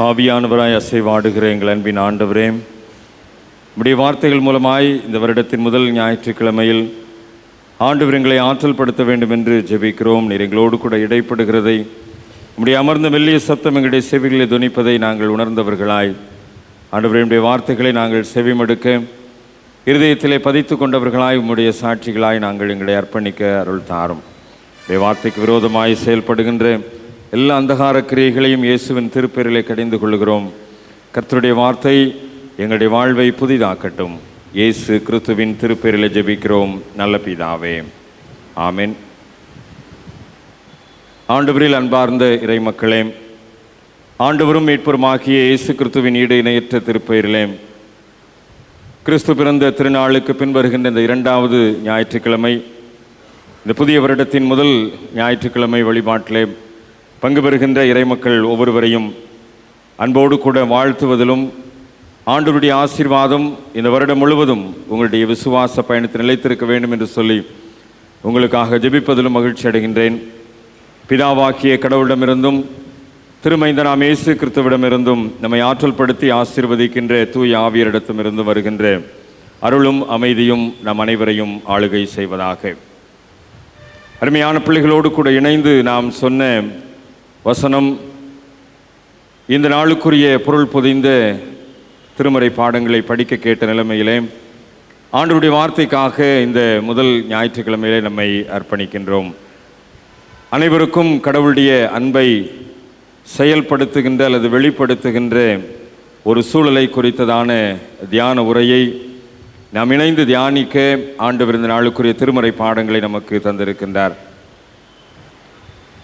ஆவியானவராய் அசைவாடுகிற எங்கள் அன்பின் ஆண்டவரே, உம்முடைய வார்த்தைகள் மூலமாய் இந்த வருடத்தின் முதல் ஞாயிற்றுக்கிழமையில் ஆண்டவர் எங்களை ஆற்றல் படுத்த வேண்டும் என்று ஜெபிக்கிறோம். நீர் எங்களோடு கூட இடைப்படுகிறதை, உம்முடைய அமர்ந்த மெல்லிய சத்தம் எங்களுடைய செவிகளை துணிப்பதை நாங்கள் உணர்ந்தவர்களாய், ஆண்டவரே உம்முடைய வார்த்தைகளை நாங்கள் செவிமடுக்க இருதயத்திலே பதித்து கொண்டவர்களாய், உம்முடைய சாட்சிகளாய் நாங்கள் எங்களை அர்ப்பணிக்க அருள் தாரும். உம்முடைய வார்த்தைக்கு விரோதமாய் செயல்படுகின்ற எல்லா அந்தகார கிரியைகளையும் இயேசுவின் திருப்பெயரிலே கடிந்து கொள்கிறோம். கர்த்தருடைய வார்த்தை எங்களுடைய வாழ்வை புதிதாக்கட்டும். இயேசு கிறிஸ்துவின் திருப்பெயரிலே ஜெபிக்கிறோம் நல்ல பிதாவே, ஆமென். ஆண்டவரில் அன்பார்ந்த இறை மக்களே, ஆண்டவரும் மீட்பருமாகிய இயேசு கிறிஸ்துவின் ஈடு இணையற்ற திருப்பெயரிலே கிறிஸ்து பிறந்த திருநாளுக்கு பின் வருகின்ற இந்த இரண்டாவது ஞாயிற்றுக்கிழமை, இந்த புதிய வருடத்தின் முதல் ஞாயிற்றுக்கிழமை வழிபாட்டிலே பங்கு பெறுகின்ற இறைமக்கள் ஒவ்வொருவரையும் அன்போடு கூட வாழ்த்துவதிலும், ஆண்டவருடைய ஆசீர்வாதம் இந்த வருடம் முழுவதும் உங்களுடைய விசுவாச பயணத்தில் நிலைத்திருக்க வேண்டும் என்று சொல்லி உங்களுக்காக ஜெபிப்பதிலும் மகிழ்ச்சி அடைகின்றேன். பிதாவாக்கிய கடவுளிடமிருந்தும் திருமைந்தனாம் இயேசு கிறிஸ்துவிடமிருந்தும் நம்மை ஆற்றல் படுத்தி ஆசீர்வதிக்கின்ற தூய ஆவியரிடத்திலிருந்து வருகின்ற அருளும் அமைதியும் நம் அனைவரையும் ஆளுகை செய்வதாக. அருமையான பிள்ளைகளோடு கூட இணைந்து நாம் சொன்ன வசனம், இந்த நாளுக்குரிய பொருள் பொதிந்த திருமறை பாடங்களை படிக்க கேட்ட நிலைமையிலே ஆண்டவருடைய வார்த்தைக்காக இந்த முதல் ஞாயிற்றுக்கிழமையிலே நம்மை அர்ப்பணிக்கின்றோம். அனைவருக்கும் கடவுளுடைய அன்பை செயல்படுத்துகின்ற அல்லது வெளிப்படுத்துகின்ற ஒரு சூழலை குறித்ததான தியான உரையை நாம் இணைந்து தியானிக்க ஆண்டவர் இந்த நாளுக்குரிய திருமறை பாடங்களை நமக்கு தந்திருக்கின்றார்.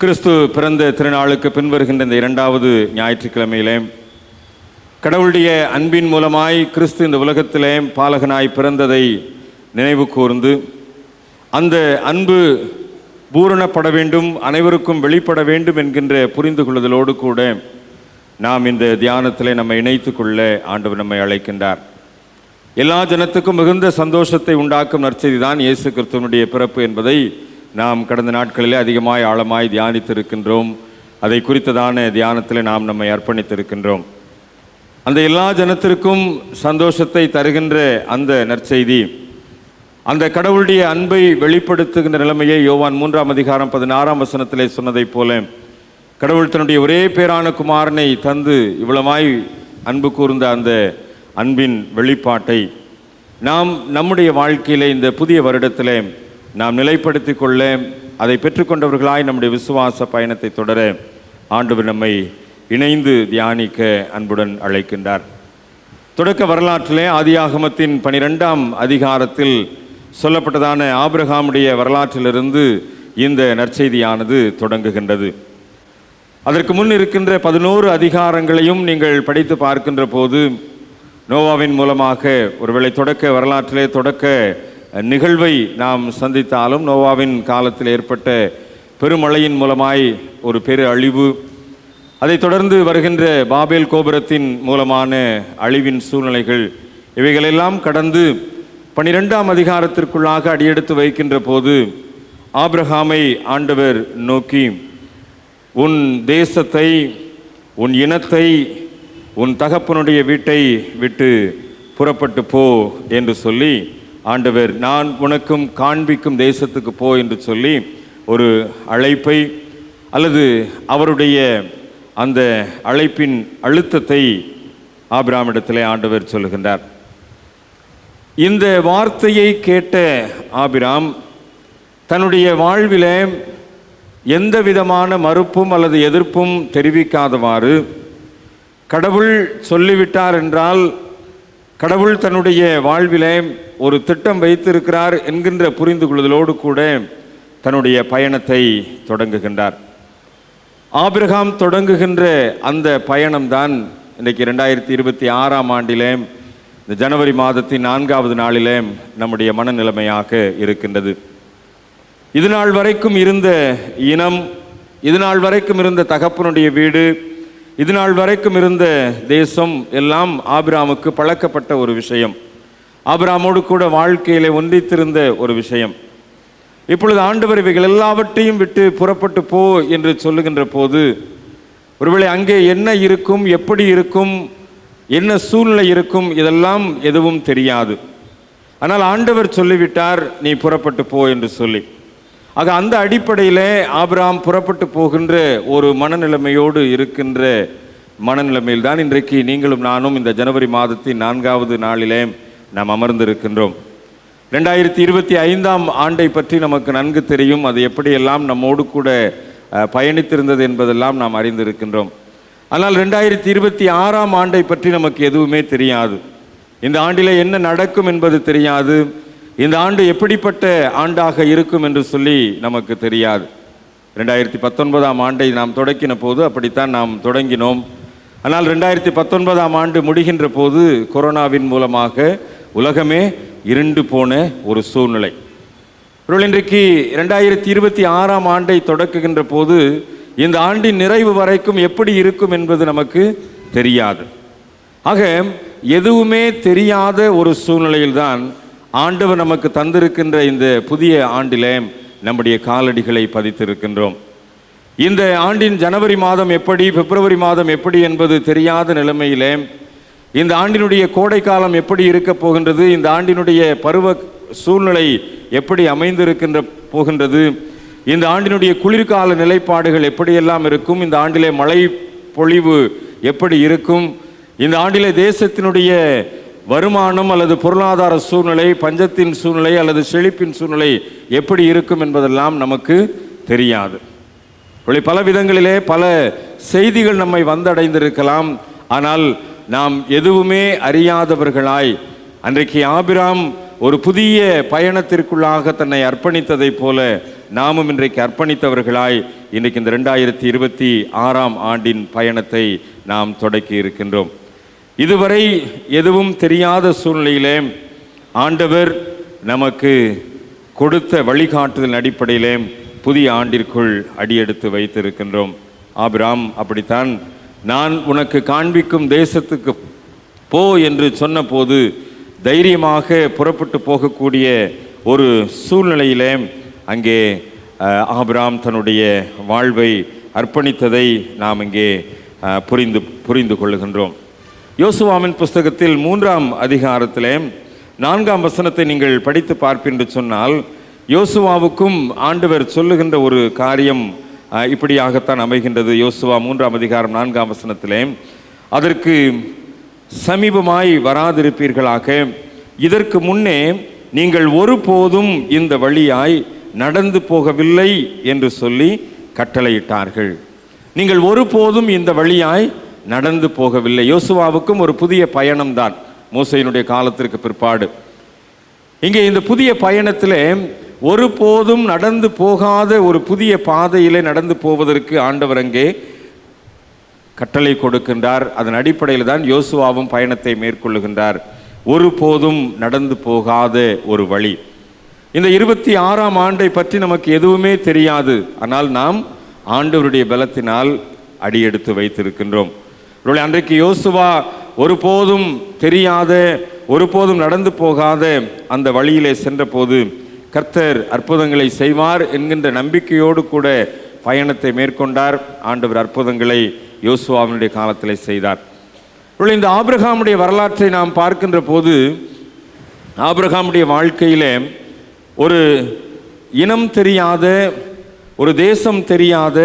கிறிஸ்து பிறந்த திருநாளுக்கு பின்வருகின்ற இந்த இரண்டாவது ஞாயிற்றுக்கிழமையிலே கடவுளுடைய அன்பின் மூலமாய் கிறிஸ்து இந்த உலகத்திலே பாலகனாய் பிறந்ததை நினைவு கூர்ந்து, அந்த அன்பு பூரணப்பட வேண்டும், அனைவருக்கும் வெளிப்பட வேண்டும் என்கின்ற புரிந்து கொள்ளுதலோடு கூட நாம் இந்த தியானத்திலே நம்மை இணைத்து கொள்ள ஆண்டவர் நம்மை அழைக்கின்றார். எல்லா ஜனத்துக்கும் மிகுந்த சந்தோஷத்தை உண்டாக்கும் நற்செய்தி தான் இயேசு கிறிஸ்துவனுடைய பிறப்பு என்பதை நாம் கடந்த நாட்களிலே அதிகமாய் ஆழமாய் தியானித்திருக்கின்றோம். அதை குறித்ததான தியானத்தில் நாம் நம்மை அர்ப்பணித்திருக்கின்றோம். அந்த எல்லா ஜனத்திற்கும் சந்தோஷத்தை தருகின்ற அந்த நற்செய்தி, அந்த கடவுளுடைய அன்பை வெளிப்படுத்துகின்ற நிலைமையை யோவான் 3:16 சொன்னதைப் போல, கடவுள் தன்னுடைய ஒரே பேரான குமாரனை தந்து இவ்வளவாய் அன்பு கூர்ந்த அந்த அன்பின் வெளிப்பாட்டை நாம் நம்முடைய வாழ்க்கையிலே இந்த புதிய வருடத்திலே நாம் நிலைப்படுத்தி கொள்ள, அதை பெற்றுக்கொண்டவர்களாய் நம்முடைய விசுவாச பயணத்தை தொடர ஆண்டவர் நம்மை இணைந்து தியானிக்க அன்புடன் அழைக்கின்றார். தொடக்க வரலாற்றிலே ஆதியாகமத்தின் 12ஆம் அதிகாரத்தில் சொல்லப்பட்டதான ஆபிரகாமுடைய வரலாற்றிலிருந்து இந்த நற்செய்தியானது தொடங்குகின்றது. அதற்கு முன் இருக்கின்ற 11 அதிகாரங்களையும் நீங்கள் படித்து பார்க்கின்ற போது, நோவாவின் மூலமாக ஒருவேளை தொடக்க வரலாற்றிலே தொடக்க நிகழ்வை நாம் சந்தித்தாலும், நோவாவின் காலத்தில் ஏற்பட்ட பெருமழையின் மூலமாய் ஒரு பெரு அழிவு, அதைத் தொடர்ந்து வருகின்ற பாபேல் கோபுரத்தின் மூலமான அழிவின் சூழ்நிலைகள், இவைகளெல்லாம் கடந்து 12ஆம் அதிகாரத்திற்குள்ளாக அடியெடுத்து வைக்கின்ற போது ஆபிரகாமை ஆண்டவர் நோக்கி, உன் தேசத்தை, உன் இனத்தை, உன் தகப்பனுடைய வீட்டை விட்டு புறப்பட்டு போ என்று சொல்லி ஆண்டவர், நான் உனக்கும் காண்பிக்கும் தேசத்துக்கு போ என்று சொல்லி ஒரு அழைப்பை அல்லது அவருடைய அந்த அழைப்பின் அழுத்தத்தை ஆபிரகாமிடத்திலே ஆண்டவர் சொல்லுகின்றார். இந்த வார்த்தையை கேட்ட ஆபிரகாம் தன்னுடைய வாழ்விலே எந்த விதமான மறுப்பும் அல்லது எதிர்ப்பும் தெரிவிக்காதவாறு, கடவுள் சொல்லிவிட்டார் என்றால் கடவுள் தன்னுடைய வாழ்விலே ஒரு திட்டம் வைத்திருக்கிறார் என்கின்ற புரிந்து கொள்ளுதலோடு கூட தன்னுடைய பயணத்தை தொடங்குகின்றார். ஆபிரகாம் தொடங்குகின்ற அந்த பயணம்தான் இன்றைக்கு 2026ஆம் ஆண்டிலே இந்த ஜனவரி மாதத்தின் 4வது நாளிலே நம்முடைய மனநிலைமையாக இருக்கின்றது. இதுநாள் வரைக்கும் இருந்த இனம், இதுநாள் வரைக்கும் இருந்த தகப்பனுடைய வீடு, இதுநாள் வரைக்கும் இருந்த தேசம் எல்லாம் ஆபிரகாமுக்கு பழக்கப்பட்ட ஒரு விஷயம், ஆபிரகாமோடு கூட வாழ்க்கையிலே ஒன்றித்திருந்த ஒரு விஷயம். இப்பொழுது ஆண்டவர் இவைகள் எல்லாவற்றையும் விட்டு புறப்பட்டு போ என்று சொல்லுகின்ற போது ஒருவேளை அங்கே என்ன இருக்கும், எப்படி இருக்கும், என்ன சூழ்நிலை இருக்கும், இதெல்லாம் எதுவும் தெரியாது. ஆனால் ஆண்டவர் சொல்லிவிட்டார், நீ புறப்பட்டு போ என்று சொல்லி. ஆக அந்த அடிப்படையில் ஆபிரகாம் புறப்பட்டு போகின்ற ஒரு மனநிலைமையோடு இருக்கின்ற மனநிலைமையில் தான் இன்றைக்கு நீங்களும் நானும் இந்த ஜனவரி மாதத்தின் 4வது நாளிலே நாம் அமர்ந்திருக்கின்றோம். 2025ஆம் ஆண்டை பற்றி நமக்கு நன்கு தெரியும். அது எப்படியெல்லாம் நம்மோடு கூட பயணித்திருந்தது என்பதெல்லாம் நாம் அறிந்திருக்கின்றோம். ஆனால் 2026ஆம் ஆண்டை பற்றி நமக்கு எதுவுமே தெரியாது. இந்த ஆண்டிலே என்ன நடக்கும் என்பது தெரியாது. இந்த ஆண்டு எப்படிப்பட்ட ஆண்டாக இருக்கும் என்று சொல்லி நமக்கு தெரியாது. 2019ஆம் ஆண்டை நாம் தொடங்கின போது அப்படித்தான் நாம் தொடங்கினோம். ஆனால் 2019ஆம் ஆண்டு முடிகின்ற போது கொரோனாவின் மூலமாக உலகமே இருண்டு போன ஒரு சூழ்நிலை. இன்றைக்கு 2026ஆம் ஆண்டை தொடக்குகின்ற போது இந்த ஆண்டின் நிறைவு வரைக்கும் எப்படி இருக்கும் என்பது நமக்கு தெரியாது. ஆக எதுவுமே தெரியாத ஒரு சூழ்நிலையில்தான் ஆண்டவர் நமக்கு தந்திருக்கின்ற இந்த புதிய ஆண்டிலே நம்முடைய காலடிகளை பதித்திருக்கின்றோம். இந்த ஆண்டின் ஜனவரி மாதம் எப்படி, பிப்ரவரி மாதம் எப்படி என்பது தெரியாத நிலைமையிலே இந்த ஆண்டினுடைய கோடை காலம் எப்படி இருக்க போகின்றது, இந்த ஆண்டினுடைய பருவ சூழ்நிலை எப்படி அமைந்திருக்கின்ற போகின்றது, இந்த ஆண்டினுடைய குளிர்கால நிலைப்பாடுகள் எப்படியெல்லாம் இருக்கும், இந்த ஆண்டிலே மழை பொழிவு எப்படி இருக்கும், இந்த ஆண்டிலே தேசத்தினுடைய வருமானம் அல்லது பொருளாதார சூழ்நிலை, பஞ்சத்தின் சூழ்நிலை அல்லது செழிப்பின் சூழ்நிலை எப்படி இருக்கும் என்பதெல்லாம் நமக்கு தெரியாது. பல விதங்களிலே பல செய்திகள் நம்மை வந்தடைந்திருக்கலாம். ஆனால் நாம் எதுவுமே அறியாதவர்களாய் அன்றைக்கு ஆபிராம் ஒரு புதிய பயணத்திற்குள்ளாக தன்னை அர்ப்பணித்ததை போல நாமும் இன்றைக்கு அர்ப்பணித்தவர்களாய் இன்றைக்கு இந்த 2026ஆம் ஆண்டின் பயணத்தை நாம் தொடக்கி இருக்கின்றோம். இதுவரை எதுவும் தெரியாத சூழ்நிலையிலே ஆண்டவர் நமக்கு கொடுத்த வழிகாட்டுதல் அடிப்படையிலே புதிய ஆண்டிற்குள் அடியெடுத்து வைத்திருக்கின்றோம். ஆபிராம் அப்படித்தான், நான் உனக்கு காண்பிக்கும் தேசத்துக்கு போ என்று சொன்னபோது தைரியமாக புறப்பட்டு போகக்கூடிய ஒரு சூழ்நிலையிலே அங்கே ஆபிராம் தன்னுடைய வாழ்வை அர்ப்பணித்ததை நாம் இங்கே புரிந்து கொள்ளுகின்றோம். யோசுவாவின் புஸ்தகத்தில் 3ஆம் அதிகாரத்திலே 4ஆம் வசனத்தை நீங்கள் படித்து பார்ப்பென்று சொன்னால் யோசுவாவுக்கும் ஆண்டவர் சொல்லுகின்ற ஒரு காரியம் இப்படியாகத்தான் அமைகின்றது. யோசுவா 3ஆம் அதிகாரம் 4ஆம் வசனத்திலே, அதற்கு சமீபமாய் வராதிருப்பீர்களாக, இதற்கு முன்னே நீங்கள் ஒருபோதும் இந்த வழியாய் நடந்து போகவில்லை என்று சொல்லி கட்டளையிட்டார்கள். நீங்கள் ஒருபோதும் இந்த வழியாய் நடந்து போகவில்லை. யோசுவாவுக்கும் ஒரு புதிய பயணம்தான் மோசேயினுடைய காலத்திற்கு பிற்பாடு. இங்கே இந்த புதிய பயணத்திலே ஒருபோதும் நடந்து போகாத ஒரு புதிய பாதையிலே நடந்து போவதற்கு ஆண்டவர் அங்கே கட்டளை கொடுக்கின்றார். அதன் அடிப்படையில் தான் யோசுவாவும் பயணத்தை மேற்கொள்ளுகின்றார். ஒருபோதும் நடந்து போகாத ஒரு வழி. இந்த 26ஆம் ஆண்டை பற்றி நமக்கு எதுவுமே தெரியாது. ஆனால் நாம் ஆண்டவருடைய பலத்தினால் அடியெடுத்து வைத்திருக்கின்றோம். அன்றைக்கு யோசுவா ஒருபோதும் தெரியாத, ஒருபோதும் நடந்து போகாத அந்த வழியிலே சென்ற போது கர்த்தர் அற்புதங்களை செய்வார் என்கின்ற நம்பிக்கையோடு கூட பயணத்தை மேற்கொண்டார். ஆண்டவர் அற்புதங்களை யோசுவாவினுடைய காலத்தில் செய்தார். இந்த ஆபிரகாமுடைய வரலாற்றை நாம் பார்க்கின்ற போது ஆபிரகாமுடைய வாழ்க்கையிலே ஒரு இனம் தெரியாத, ஒரு தேசம் தெரியாத,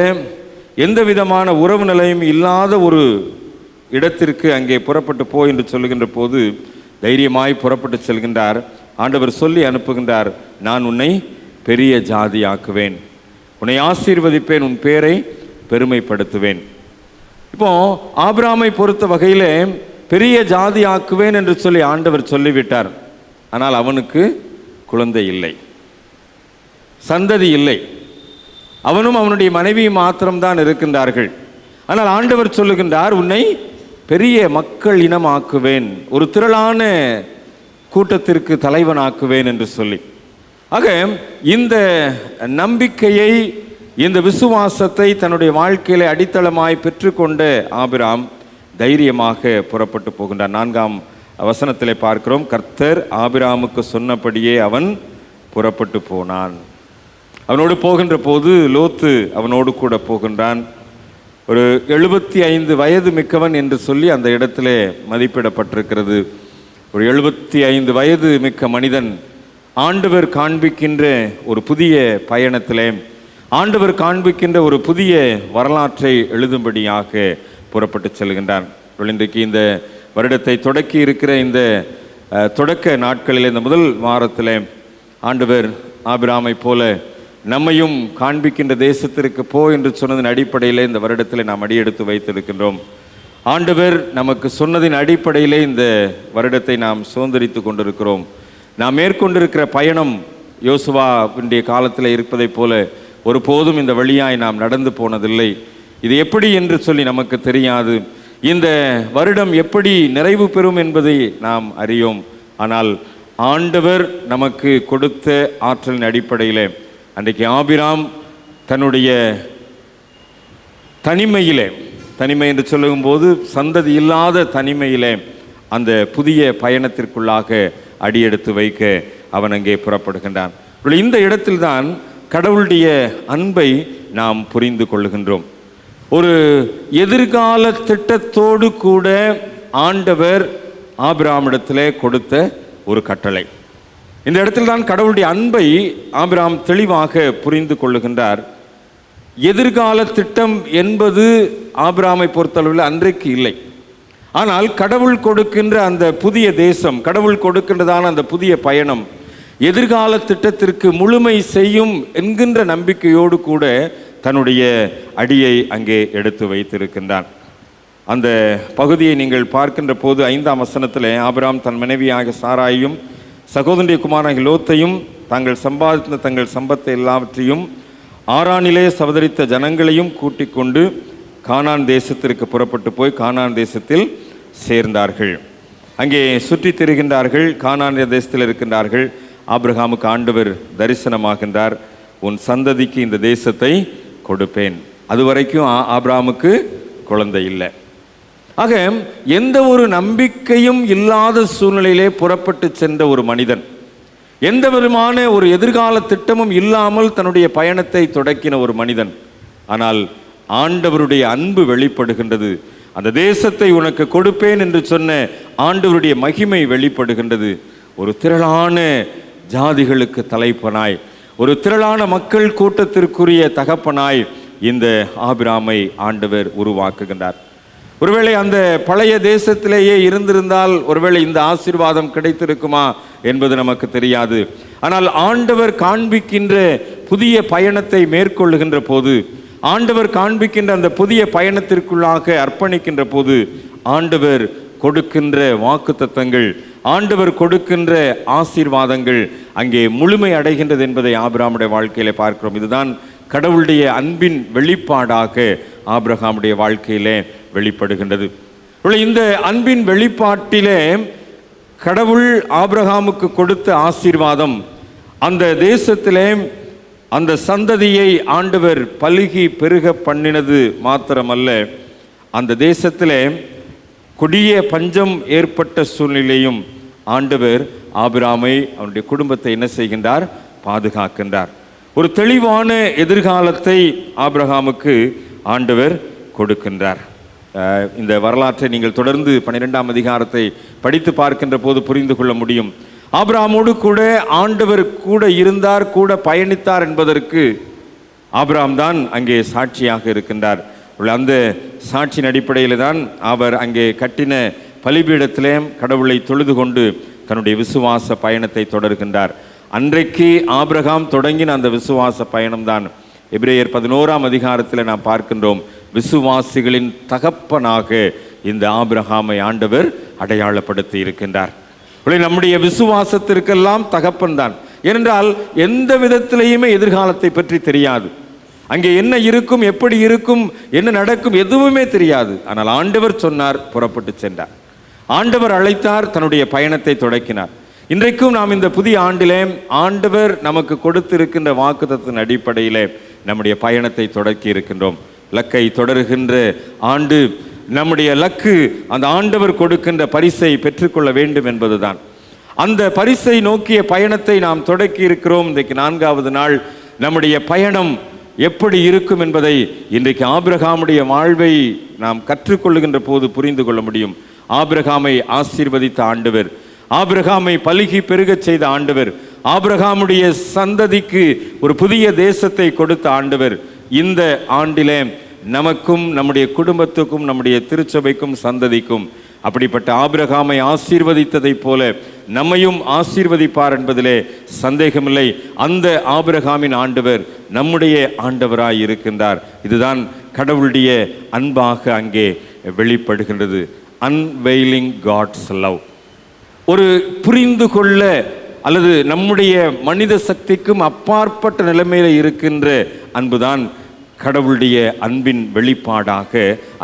எந்த விதமான உறவு நிலையும் இல்லாத ஒரு இடத்திற்கு அங்கே புறப்பட்டு போ என்று சொல்லுகின்ற போது தைரியமாய் புறப்பட்டு செல்கின்றார். ஆண்டவர் சொல்லி அனுப்புகின்றார், நான் உன்னை பெரிய ஜாதி ஆக்குவேன், உன்னை ஆசீர்வதிப்பேன், உன் பேரை பெருமைப்படுத்துவேன். இப்போ ஆபிரகாமை பொறுத்த வகையிலே பெரிய ஜாதி ஆக்குவேன் என்று சொல்லி ஆண்டவர் சொல்லிவிட்டார். ஆனால் அவனுக்கு குழந்தை இல்லை, சந்ததி இல்லை. அவனும் அவனுடைய மனைவியும் மாத்திரம்தான் இருக்கின்றார்கள். ஆனால் ஆண்டவர் சொல்லுகின்றார், உன்னை பெரிய மக்கள் இனமாக்குவேன், ஒரு திரளான கூட்டத்திற்கு தலைவனாக்குவேன் என்று சொல்லி. ஆக இந்த நம்பிக்கையை, இந்த விசுவாசத்தை தன்னுடைய வாழ்க்கையிலே அடித்தளமாய் பெற்றுக்கொண்ட ஆபிராம் தைரியமாக புறப்பட்டு போகின்றார். 4ஆம் வசனத்திலே பார்க்கிறோம், கர்த்தர் ஆபிராமுக்கு சொன்னபடியே அவன் புறப்பட்டு போனான். அவனோடு போகின்ற போது லோத்து அவனோடு கூட போகின்றான். ஒரு 75 வயது மிக்கவன் என்று சொல்லி அந்த இடத்திலே மதிப்பிடப்பட்டிருக்கிறது. ஒரு 75 வயது மிக்க மனிதன் ஆண்டவர் காண்பிக்கின்ற ஒரு புதிய பயணத்திலே, ஆண்டவர் காண்பிக்கின்ற ஒரு புதிய வரலாற்றை எழுதும்படியாக புறப்பட்டு செல்கின்றான். இன்றைக்கு இந்த வருடத்தை தொடக்கி இருக்கிற இந்த தொடக்க நாட்களில், இந்த முதல் வாரத்தில் ஆண்டவர் ஆபிரகாமை போல நம்மையும் காண்பிக்கின்ற தேசத்திற்கு போ என்று சொன்னதின் அடிப்படையில் இந்த வருடத்தில் நாம் அடியெடுத்து வைத்திருக்கின்றோம். ஆண்டவர் நமக்கு சொன்னதின் அடிப்படையிலே இந்த வருடத்தை நாம் சுதந்திரித்து கொண்டிருக்கிறோம். நாம் மேற்கொண்டிருக்கிற பயணம் யோசுவாவுடைய காலத்தில் இருப்பதைப் போல ஒருபோதும் இந்த வழியாய் நாம் நடந்து போனதில்லை. இது எப்படி என்று சொல்லி நமக்கு தெரியாது. இந்த வருடம் எப்படி நிறைவு பெறும் என்பதை நாம் அறியோம். ஆனால் ஆண்டவர் நமக்கு கொடுத்த ஆற்றலின் அடிப்படையில் அன்றைக்கு ஆபிராம் தன்னுடைய தனிமை என்று சொல்லும்போது சந்ததி இல்லாத தனிமையிலே அந்த புதிய பயணத்திற்குள்ளாக அடியெடுத்து வைக்க அவன் அங்கே புறப்படுகின்றான். இந்த இடத்தில்தான் கடவுளுடைய அன்பை நாம் புரிந்து கொள்ளுகின்றோம். ஒரு எதிர்கால திட்டத்தோடு கூட ஆண்டவர் ஆபிரகாமிடத்திலே கொடுத்த ஒரு கட்டளை. இந்த இடத்தில் தான் கடவுளுடைய அன்பை ஆபிரகாம் தெளிவாக புரிந்து கொள்ளுகின்றார். எதிர்கால திட்டம் என்பது ஆபிரகாமை பொறுத்தளவில் அன்றைக்கு இல்லை. ஆனால் கடவுள் கொடுக்கின்ற அந்த புதிய தேசம், கடவுள் கொடுக்கின்றதான அந்த புதிய பயணம் எதிர்கால திட்டத்திற்கு முழுமை செய்யும் என்கின்ற நம்பிக்கையோடு கூட தன்னுடைய அடியை அங்கே எடுத்து வைத்திருக்கின்றான். அந்த பகுதியை நீங்கள் பார்க்கின்ற போது 5ஆம் வசனத்தில் ஆபிரகாம் தன் மனைவியாக சாராயையும் சகோதரனுடைய குமாரனாகிய லோத்தையும் தாங்கள் சம்பாதித்த தங்கள் சம்பத்தை எல்லாவற்றையும் ஆரானிலே சவதரித்த ஜனங்களையும் கூட்டிக் கொண்டு கானான் தேசத்திற்கு புறப்பட்டு போய் கானான் தேசத்தில் சேர்ந்தார்கள். அங்கே சுற்றி திரிகின்றார்கள். கானான் தேசத்தில் இருக்கின்றார்கள். ஆபிரகாமுக்கு ஆண்டவர் தரிசனமாகின்றார். உன் சந்ததிக்கு இந்த தேசத்தை கொடுப்பேன். அதுவரைக்கும் ஆபிரகாமுக்கு குழந்தை இல்லை. ஆக எந்த ஒரு நம்பிக்கையும் இல்லாத சூழ்நிலையிலே புறப்பட்டு சென்ற ஒரு மனிதன், எந்த விதமான ஒரு எதிர்கால திட்டமும் இல்லாமல் தன்னுடைய பயணத்தை தொடக்கின ஒரு மனிதன். ஆனால் ஆண்டவருடைய அன்பு வெளிப்படுகின்றது. அந்த தேசத்தை உனக்கு கொடுப்பேன் என்று சொன்ன ஆண்டவருடைய மகிமை வெளிப்படுகின்றது. ஒரு திரளான ஜாதிகளுக்கு தலைப்பனாய், ஒரு திரளான மக்கள் கூட்டத்திற்குரிய தகப்பனாய் இந்த ஆபிரகாமை ஆண்டவர் உருவாக்குகின்றார். ஒருவேளை அந்த பழைய தேசத்திலேயே இருந்திருந்தால் ஒருவேளை இந்த ஆசீர்வாதம் கிடைத்திருக்குமா என்பது நமக்கு தெரியாது. ஆனால் ஆண்டவர் காண்பிக்கின்ற புதிய பயணத்தை மேற்கொள்ளுகின்ற போது, ஆண்டவர் காண்பிக்கின்ற அந்த புதிய பயணத்திற்குள்ளாக அர்ப்பணிக்கின்ற போது ஆண்டவர் கொடுக்கின்ற வாக்குத்தத்தங்கள், ஆண்டவர் கொடுக்கின்ற ஆசீர்வாதங்கள் அங்கே முழுமை அடைகின்றது என்பதை ஆபிரகாமுடைய வாழ்க்கையிலே பார்க்கிறோம். இதுதான் கடவுளுடைய அன்பின் வெளிப்பாடாக ஆபிரகாமுடைய வாழ்க்கையிலே வெளிப்படுகின்றது. இந்த அன்பின் வெளிப்பாட்டிலே கடவுள் ஆபிரகாமுக்கு கொடுத்த ஆசீர்வாதம், அந்த தேசத்திலே அந்த சந்ததியை ஆண்டவர் பலுகி பெருக பண்ணினது மாத்திரமல்ல, அந்த தேசத்திலே கொடிய பஞ்சம் ஏற்பட்ட சூழ்நிலையும் ஆண்டவர் ஆபிரகாமை அவனுடைய குடும்பத்தை என்ன செய்கின்றார்? பாதுகாக்கின்றார். ஒரு தெளிவான எதிர்காலத்தை ஆபிரகாமுக்கு ஆண்டவர் கொடுக்கின்றார். இந்த வரலாற்றை நீங்கள் தொடர்ந்து 12ஆம் அதிகாரத்தை படித்து பார்க்கின்ற போது புரிந்து கொள்ள முடியும். ஆபிரகாமோடு கூட ஆண்டவர் கூட இருந்தார், கூட பயணித்தார் என்பதற்கு ஆபிரகாம் தான் அங்கே சாட்சியாக இருக்கின்றார். அந்த சாட்சியின் அடிப்படையில் தான் அவர் அங்கே கட்டின பலிபீடத்திலே கடவுளை தொழுது கொண்டு தன்னுடைய விசுவாச பயணத்தை தொடர்கின்றார். அன்றைக்கு ஆபிரகாம் தொடங்கின அந்த விசுவாச பயணம்தான் எபிரேயர் 11ஆம் அதிகாரத்தில் நாம் பார்க்கின்றோம். விசுவாசிகளின் தகப்பனாக இந்த ஆபிரகாமை ஆண்டவர் அடையாளப்படுத்தி இருக்கின்றார். நம்முடைய விசுவாசத்திற்கெல்லாம் தகப்பன் தான். ஏனென்றால் எந்த விதத்திலேயுமே எதிர்காலத்தை பற்றி தெரியாது. அங்கே என்ன இருக்கும், எப்படி இருக்கும், என்ன நடக்கும், எதுவுமே தெரியாது. ஆனால் ஆண்டவர் சொன்னார், புறப்பட்டு சென்றார். ஆண்டவர் அழைத்தார், தன்னுடைய பயணத்தை தொடக்கினார். இன்றைக்கும் நாம் இந்த புதிய ஆண்டிலே ஆண்டவர் நமக்கு கொடுத்திருக்கின்ற வாக்குத்தத்தின் அடிப்படையிலே நம்முடைய பயணத்தை தொடக்கி இருக்கின்றோம். லக்கை தொடருகின்ற ஆண்டு நம்முடைய லக்கு அந்த ஆண்டவர் கொடுக்கின்ற பரிசை பெற்றுக்கொள்ள வேண்டும் என்பதுதான். அந்த பரிசை நோக்கிய பயணத்தை நாம் தொடக்கி இருக்கிறோம். இன்றைக்கு 4வது நாள். நம்முடைய பயணம் எப்படி இருக்கும் என்பதை இன்றைக்கு ஆபிரகாமுடைய வாழ்வை நாம் கற்றுக்கொள்ளுகின்ற போது புரிந்து கொள்ள முடியும். ஆபிரகாமை ஆசீர்வதித்த ஆண்டவர், ஆபிரகாமை பலுகி பெருகச் செய்த ஆண்டவர், ஆபிரகாமுடைய சந்ததிக்கு ஒரு புதிய தேசத்தை கொடுத்த ஆண்டவர் இந்த ஆண்டிலே நமக்கும் நம்முடைய குடும்பத்துக்கும் நம்முடைய திருச்சபைக்கும் சந்ததிக்கும் அப்படிப்பட்ட ஆபிரகாமை ஆசீர்வதித்ததை போல நம்மையும் ஆசீர்வதிப்பார் என்பதிலே சந்தேகமில்லை. அந்த ஆபிரகாமின் ஆண்டவர் நம்முடைய ஆண்டவராய் இருக்கின்றார். இதுதான் கடவுளுடைய அன்பாக அங்கே வெளிப்படுகின்றது. Unveiling God's love. ஒரு புரிந்து கொள்ள அல்லது நம்முடைய மனித சக்திக்கும் அப்பாற்பட்ட நிலைமையில் இருக்கின்ற அன்புதான் கடவுளுடைய அன்பின் வெளிப்பாடாக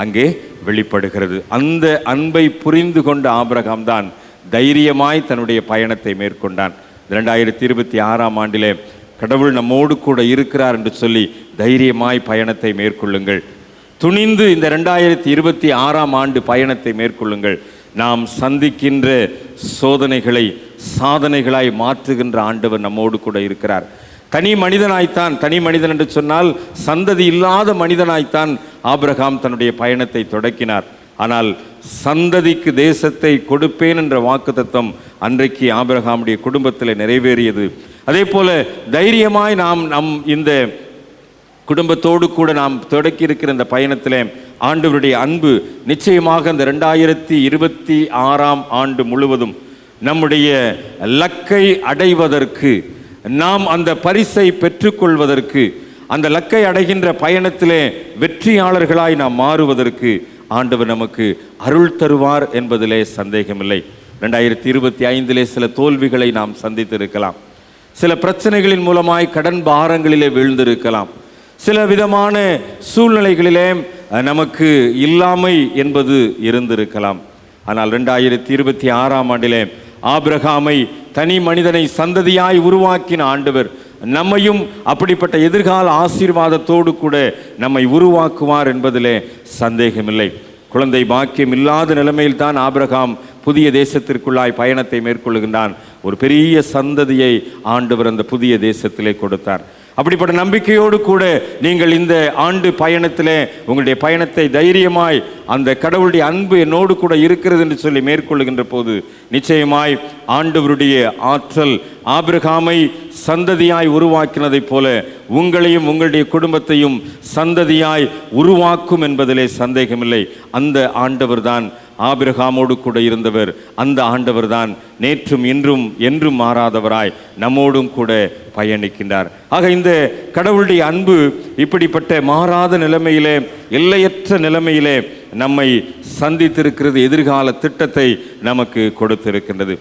அங்கே வெளிப்படுகிறது. அந்த அன்பை புரிந்து கொண்ட ஆபிரகாம் தான் தைரியமாய் தன்னுடைய பயணத்தை மேற்கொண்டான். 2026ஆம் ஆண்டிலே கடவுள் நம்மோடு கூட இருக்கிறார் என்று சொல்லி தைரியமாய் பயணத்தை மேற்கொள்ளுங்கள். துணிந்து இந்த 2026ஆம் ஆண்டு பயணத்தை மேற்கொள்ளுங்கள். நாம் சந்திக்கின்ற சோதனைகளை சாதனைகளாய் மாற்றுகின்ற ஆண்டவர் நம்மோடு கூட இருக்கிறார். தனி மனிதனாய்த்தான், தனி மனிதன் என்று சொன்னால் சந்ததி இல்லாத மனிதனாய்த்தான் ஆபிரகாம் தன்னுடைய பயணத்தை தொடக்கினார். ஆனால் சந்ததிக்கு தேசத்தை கொடுப்பேன் என்ற வாக்குத்தத்தம் அன்றைக்கு ஆபிரகாமுடைய குடும்பத்தில் நிறைவேறியது. அதே போல தைரியமாய் நம் இந்த குடும்பத்தோடு கூட நாம் தொடக்கி இருக்கிற இந்த பயணத்தில் ஆண்டவருடைய அன்பு நிச்சயமாக இந்த 2026ஆம் ஆண்டு முழுவதும் நம்முடைய லக்கை அடைவதற்கு, நாம் அந்த பரிசை பெற்றுக்கொள்வதற்கு, அந்த லக்கை அடைகின்ற பயணத்திலே வெற்றியாளர்களாய் நாம் மாறுவதற்கு ஆண்டவர் நமக்கு அருள் தருவார் என்பதிலே சந்தேகமில்லை. 2025 சில தோல்விகளை நாம் சந்தித்திருக்கலாம். சில பிரச்சனைகளின் மூலமாய் கடன் பாரங்களிலே வீழ்ந்திருக்கலாம். சில விதமான சூழ்நிலைகளிலே நமக்கு இல்லாமை என்பது இருந்திருக்கலாம். ஆனால் 2026ஆம் ஆண்டிலே ஆபிரகாமை தனி மனிதனை சந்ததியாய் உருவாக்கின ஆண்டவர் நம்மையும் அப்படிப்பட்ட எதிர்கால ஆசீர்வாதத்தோடு கூட நம்மை உருவாக்குவார் என்பதிலே சந்தேகமில்லை. குழந்தை பாக்கியம் இல்லாத நிலைமையில் தான் ஆபிரகாம் புதிய தேசத்திற்குள்ளாய் பயணத்தை மேற்கொள்கின்றான். ஒரு பெரிய சந்ததியை ஆண்டவர் அந்த புதிய தேசத்திலே கொடுத்தார். அப்படிப்பட்ட நம்பிக்கையோடு கூட நீங்கள் இந்த ஆண்டு பயணத்திலே உங்களுடைய பயணத்தை தைரியமாய் அந்த கடவுளுடைய அன்பு என்னோடு கூட இருக்கிறது என்று சொல்லி மேற்கொள்ளுகின்ற போது நிச்சயமாய் ஆண்டவருடைய ஆற்றல் ஆபிரகாமை சந்ததியாய் உருவாக்கினதைப் போல உங்களையும் உங்களுடைய குடும்பத்தையும் சந்ததியாய் உருவாக்கும் என்பதிலே சந்தேகமில்லை. அந்த ஆண்டவர் தான் ஆபிரகாமோடு கூட இருந்தவர். அந்த ஆண்டவர் தான் நேற்றும் இன்றும் என்றும் மாறாதவராய் நம்மோடும் கூட பயணிக்கின்றார். ஆக இந்த கடவுளுடைய அன்பு இப்படிப்பட்ட மாறாத நிலைமையிலே, எல்லையற்ற நிலைமையிலே நம்மை சந்தித்திருக்கிறது. எதிர்கால திட்டத்தை நமக்கு கொடுத்திருக்கின்றது.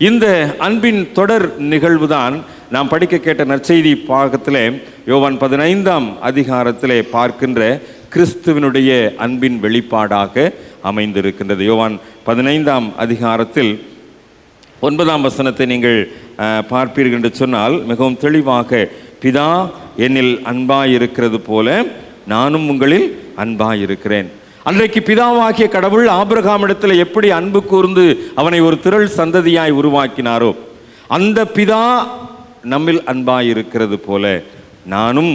இந்த அன்பின் தொடர் நிகழ்வுதான் நாம் படிக்க கேட்ட நற்செய்தி பாகத்திலே யோவான் 15ஆம் அதிகாரத்திலே பார்க்கின்ற கிறிஸ்துவினுடைய அன்பின் வெளிப்பாடாக அமைந்திருக்கின்றது. யோவான் 15ஆம் அதிகாரத்தில் 9ஆம் வசனத்தை நீங்கள் பார்ப்பீர்கள் என்று சொன்னால் மிகவும் தெளிவாக, பிதா என்னில் அன்பாயிருக்கிறது போல நானும் உங்களில் அன்பாயிருக்கிறேன். அன்றைக்கு பிதாவாகிய கடவுள் ஆபிரகாமிடத்தில் எப்படி அன்பு கூர்ந்து அவனை ஒரு திரள் சந்ததியாய் உருவாக்கினாரோ, அந்த பிதா நம்மில் அன்பாயிருக்கிறது போல நானும்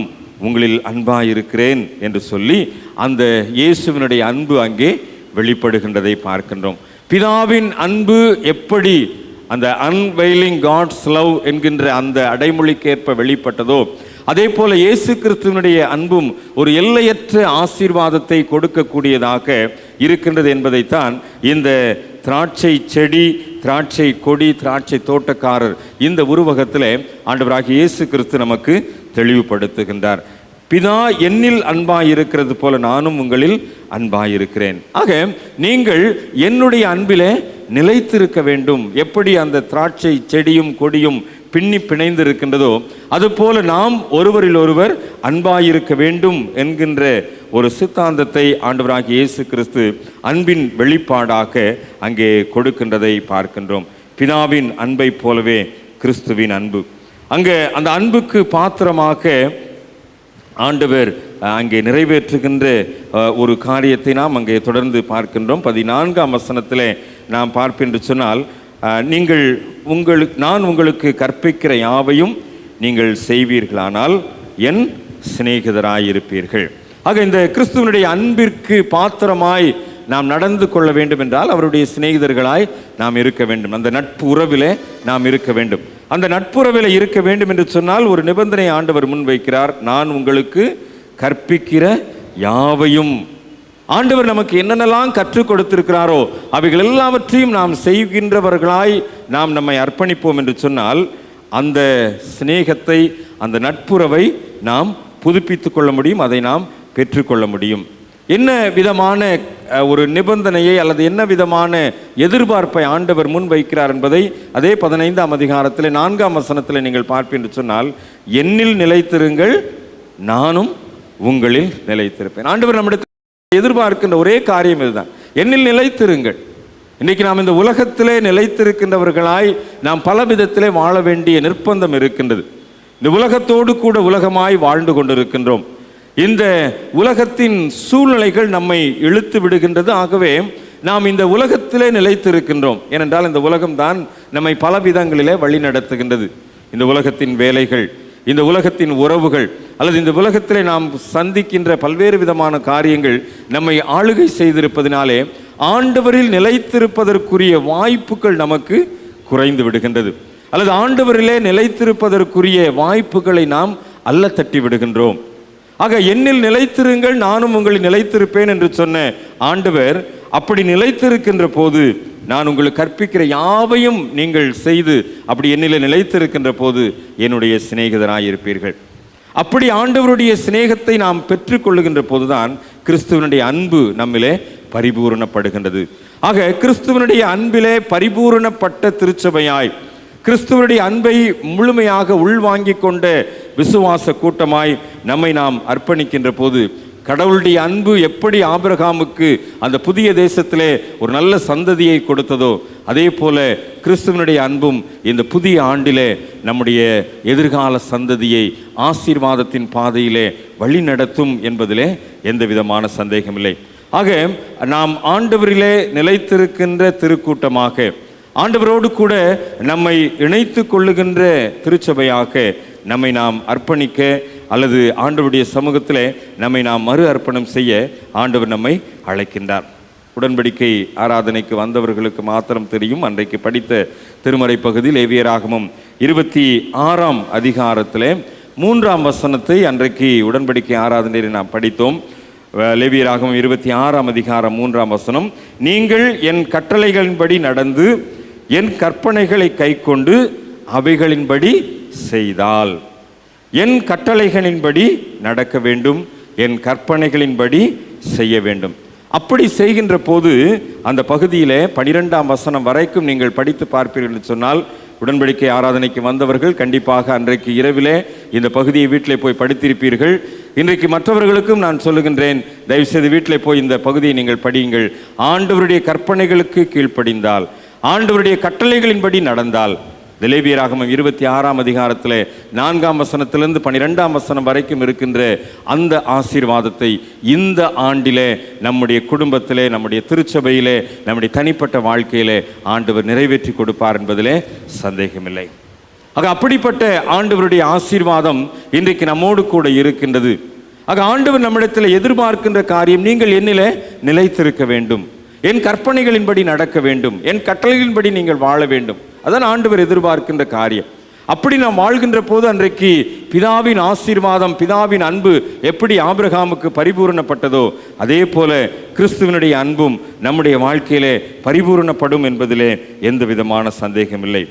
உங்களில் அன்பாயிருக்கிறேன் என்று சொல்லி அந்த இயேசுவினுடைய அன்பு அங்கே வெளிப்படுகின்றதை பார்க்கின்றோம். பிதாவின் அன்பு எப்படி அந்த அன்வெயிலிங் காட்ஸ் லவ் என்கின்ற அந்த அடைமொழிக்கேற்ப வெளிப்பட்டதோ, அதே போல இயேசு கிறிஸ்துவனுடைய அன்பும் ஒரு எல்லையற்ற ஆசீர்வாதத்தை கொடுக்கக்கூடியதாக இருக்கின்றது என்பதைத்தான் இந்த திராட்சை செடி, திராட்சை கொடி, திராட்சை தோட்டக்காரர் இந்த உருவகத்தில் ஆண்டவராகிய இயேசு கிறிஸ்து நமக்கு தெளிவுபடுத்துகின்றார். பிதா என்னில் அன்பாயிருக்கிறது போல நானும் உங்களில் அன்பாயிருக்கிறேன். ஆக நீங்கள் என்னுடைய அன்பிலே நிலைத்திருக்க வேண்டும். எப்படி அந்த திராட்சை செடியும் கொடியும் பின்னி பிணைந்து இருக்கின்றதோ அதுபோல நாம் ஒருவரில் ஒருவர் அன்பாயிருக்க வேண்டும் என்கின்ற ஒரு சித்தாந்தத்தை ஆண்டவராகிய இயேசு கிறிஸ்து அன்பின் வெளிப்பாடாக அங்கே கொடுக்கின்றதை பார்க்கின்றோம். பிதாவின் அன்பை போலவே கிறிஸ்துவின் அன்பு. அங்கே அந்த அன்புக்கு பாத்திரமாக ஆண்டவர் அங்கே நிறைவேற்றுகின்ற ஒரு காரியத்தை நாம் அங்கே தொடர்ந்து பார்க்கின்றோம். 14ஆம் வசனத்திலே நாம் பார்ப்பென்று சொன்னால், நான் உங்களுக்கு கற்பிக்கிற யாவையும் நீங்கள் செய்வீர்களானால் என் சிநேகிதராயிருப்பீர்கள். ஆக இந்த கிறிஸ்துவனுடைய அன்பிற்கு பாத்திரமாய் நாம் நடந்து கொள்ள வேண்டும் என்றால் அவருடைய சிநேகிதர்களாய் நாம் இருக்க வேண்டும். அந்த நட்பு உறவிலே நாம் இருக்க வேண்டும். அந்த நட்புறவில் இருக்க வேண்டும் என்று சொன்னால் ஒரு நிபந்தனை ஆண்டவர் முன்வைக்கிறார். நான் உங்களுக்கு கற்பிக்கிற யாவையும், ஆண்டவர் நமக்கு என்னென்னலாம் கற்றுக் கொடுத்திருக்கிறாரோ அவைகள் எல்லாவற்றையும் நாம் செய்கின்றவர்களாய் நாம் நம்மை அர்ப்பணிப்போம் என்று சொன்னால் அந்த சிநேகத்தை, அந்த நட்புறவை நாம் புதுப்பித்துக் கொள்ள முடியும், அதை நாம் பெற்றுக்கொள்ள முடியும். என்ன விதமான ஒரு நிபந்தனையை அல்லது என்ன விதமான எதிர்பார்ப்பை ஆண்டவர் முன் வைக்கிறார் என்பதை அதே 15ஆம் அதிகாரத்தில் 4ஆம் வசனத்தில் நீங்கள் பார்ப்பீர்கள் என்று சொன்னால், என்னில் நிலைத்திருங்கள், நானும் உங்களில் நிலைத்திருப்பேன். ஆண்டவர் நம்மிடத்தில் எதிர்பார்க்கின்ற ஒரே காரியம் இதுதான், என்னில் நிலைத்திருங்கள். இன்றைக்கு நாம் இந்த உலகத்திலே நிலைத்திருக்கின்றவர்களாய் நாம் பல விதத்திலே வாழ வேண்டிய நிர்பந்தம் இருக்கின்றது. இந்த உலகத்தோடு கூட உலகமாய் வாழ்ந்து கொண்டிருக்கின்றோம். இந்த உலகத்தின் சூழ்நிலைகள் நம்மை இழுத்து விடுகின்றது. ஆகவே நாம் இந்த உலகத்திலே நிலைத்திருக்கின்றோம். ஏனென்றால் இந்த உலகம்தான் நம்மை பல விதங்களிலே வழி நடத்துகின்றது. இந்த உலகத்தின் வேலைகள், இந்த உலகத்தின் உறவுகள், அல்லது இந்த உலகத்திலே நாம் சந்திக்கின்ற பல்வேறு விதமான காரியங்கள் நம்மை ஆளுகை செய்திருப்பதினாலே ஆண்டவரில் நிலைத்திருப்பதற்குரிய வாய்ப்புகள் நமக்கு குறைந்து விடுகின்றது. அல்லது ஆண்டவரிலே நிலைத்திருப்பதற்குரிய வாய்ப்புகளை நாம் அல்ல தட்டி விடுகின்றோம். ஆக என்னில் நிலைத்திருங்கள், நானும் உங்களில் நிலைத்திருப்பேன் என்று சொன்ன ஆண்டவர் அப்படி நிலைத்திருக்கின்ற போது நான் உங்களுக்கு கற்பிக்கிற யாவையும் நீங்கள் செய்து அப்படி என்னிலே நிலைத்திருக்கின்ற போது என்னுடைய சிநேகிதராயிருப்பீர்கள். அப்படி ஆண்டவருடைய சிநேகத்தை நாம் பெற்றுக்கொள்ளுகின்ற போதுதான் கிறிஸ்துவனுடைய அன்பு நம்மிலே பரிபூரணப்படுகின்றது. ஆக கிறிஸ்துவனுடைய அன்பிலே பரிபூரணப்பட்ட திருச்சபையாய், கிறிஸ்துவனுடைய அன்பை முழுமையாக உள்வாங்கிக் கொண்ட விசுவாச கூட்டமாய் நம்மை நாம் அர்ப்பணிக்கின்ற போது, கடவுளுடைய அன்பு எப்படி ஆபிரகாமுக்கு அந்த புதிய தேசத்திலே ஒரு நல்ல சந்ததியை கொடுத்ததோ அதே போல கிறிஸ்துவனுடைய அன்பும் இந்த புதிய ஆண்டிலே நம்முடைய எதிர்கால சந்ததியை ஆசீர்வாதத்தின் பாதையிலே வழி நடத்தும் என்பதிலே எந்த விதமான சந்தேகமில்லை. ஆக நாம் ஆண்டவரிலே நிலைத்திருக்கின்ற திருக்கூட்டமாக, ஆண்டவரோடு கூட நம்மை இணைத்து கொள்ளுகின்ற திருச்சபையாக நம்மை நாம் அர்ப்பணிக்க அல்லது ஆண்டவருடைய சமூகத்தில் நம்மை நாம் மறு அர்ப்பணம் செய்ய ஆண்டவர் நம்மை அழைக்கின்றார். உடன்படிக்கை ஆராதனைக்கு வந்தவர்களுக்கு மாத்திரம் தெரியும். அன்றைக்கு படித்த திருமறை பகுதி லேவியராகமம் 26ஆம் அதிகாரத்தில் 3ஆம் வசனத்தை அன்றைக்கு உடன்படிக்கை ஆராதனையில் நாம் படித்தோம். லேவியராகமம் 26ஆம் அதிகாரம் 3ஆம் வசனம், நீங்கள் என் கட்டளைகளின்படி நடந்து என் கற்பனைகளை கைக்கொண்டு அவைகளின்படி செய்தால், என் கட்டளைகளின்படி நடக்க வேண்டும், என் கற்பனைகளின்படி செய்ய வேண்டும். அப்படி செய்கின்ற போது அந்த பகுதியிலே 12ஆம் வசனம் வரைக்கும் நீங்கள் படித்து பார்ப்பீர்கள் என்று சொன்னால், உடன்படிக்கை ஆராதனைக்கு வந்தவர்கள் கண்டிப்பாக அன்றைக்கு இரவிலே இந்த பகுதியை வீட்டிலே போய் படித்திருப்பீர்கள். இன்றைக்கு மற்றவர்களுக்கும் நான் சொல்லுகின்றேன், தயவுசெய்து வீட்டிலே போய் இந்த பகுதியை நீங்கள் படியுங்கள். ஆண்டவருடைய கற்பனைகளுக்கு கீழ்ப்படிந்தால், ஆண்டவருடைய கட்டளைகளின்படி நடந்தால், லேவியராகமம் 26ஆம் அதிகாரத்தில் 4ஆம் வசனத்திலிருந்து 12ஆம் வசனம் வரைக்கும் இருக்கின்ற அந்த ஆசீர்வாதத்தை இந்த ஆண்டிலே நம்முடைய குடும்பத்திலே, நம்முடைய திருச்சபையிலே, நம்முடைய தனிப்பட்ட வாழ்க்கையிலே ஆண்டவர் நிறைவேற்றி கொடுப்பார் என்பதிலே சந்தேகமில்லை. ஆக அப்படிப்பட்ட ஆண்டவருடைய ஆசீர்வாதம் இன்றைக்கு நம்மோடு கூட இருக்கின்றது. ஆக ஆண்டவர் நம்மிடத்தில் எதிர்பார்க்கின்ற காரியம், நீங்கள் என்னிலே நிலைத்திருக்க வேண்டும், என் கற்பனைகளின்படி நடக்க வேண்டும், என் கட்டளைகளின்படி நீங்கள் வாழ வேண்டும். அதான் ஆண்டவர் எதிர்பார்க்கின்ற காரியம். அப்படி நாம் வாழ்கின்ற போது அன்றைக்கு பிதாவின் ஆசீர்வாதம், பிதாவின் அன்பு எப்படி ஆபிரகாமுக்கு பரிபூரணப்பட்டதோ அதே போல கிறிஸ்துவனுடைய அன்பும் நம்முடைய வாழ்க்கையிலே பரிபூரணப்படும் என்பதிலே எந்த விதமான சந்தேகமில்லை.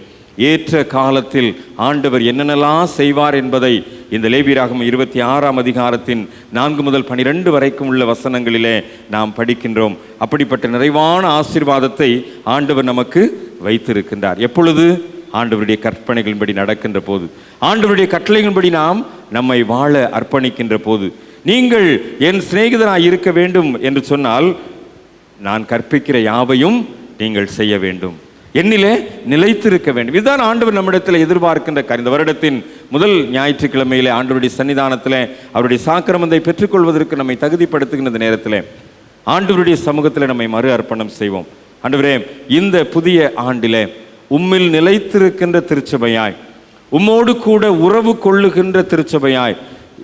ஏற்ற காலத்தில் ஆண்டவர் என்னென்னலாம் செய்வார் என்பதை இந்த லேவியராகமம் 26ஆம் அதிகாரத்தின் 4 முதல் 12 வரைக்கும் உள்ள வசனங்களிலே நாம் படிக்கின்றோம். அப்படிப்பட்ட நிறைவான ஆசீர்வாதத்தை ஆண்டவர் நமக்கு வைத்திருக்கின்றார். எப்பொழுது? ஆண்டவருடைய கற்பனைகளின்படி நடக்கின்ற போது, ஆண்டவருடைய கட்டளைகளின்படி நாம் நம்மை வாழ அர்ப்பணிக்கின்ற போது. நீங்கள் என் சிநேகிதராய் இருக்க வேண்டும் என்று சொன்னால், நான் கற்பிக்கிற யாவையும் நீங்கள் செய்ய வேண்டும், என்னிலே நிலைத்திருக்க வேண்டும். இதுதான் ஆண்டவர் நம்மிடத்தில் எதிர்பார்க்கின்ற காரியம். இந்த வருடத்தின் முதல் ஞாயிற்றுக்கிழமையிலே ஆண்டவருடைய சன்னிதானத்தில் அவருடைய சாக்கிரமத்தை பெற்றுக்கொள்வதற்கு நம்மை தகுதிப்படுத்துகின்ற நேரத்தில் ஆண்டவருடைய சமூகத்தில் நம்மை மறு அர்ப்பணம் செய்வோம். ஆண்டவரே, இந்த புதிய ஆண்டிலே உம்மில் நிலைத்திருக்கின்ற திருச்சபையாய், உம்மோடு கூட உறவு கொள்ளுகின்ற திருச்சபையாய்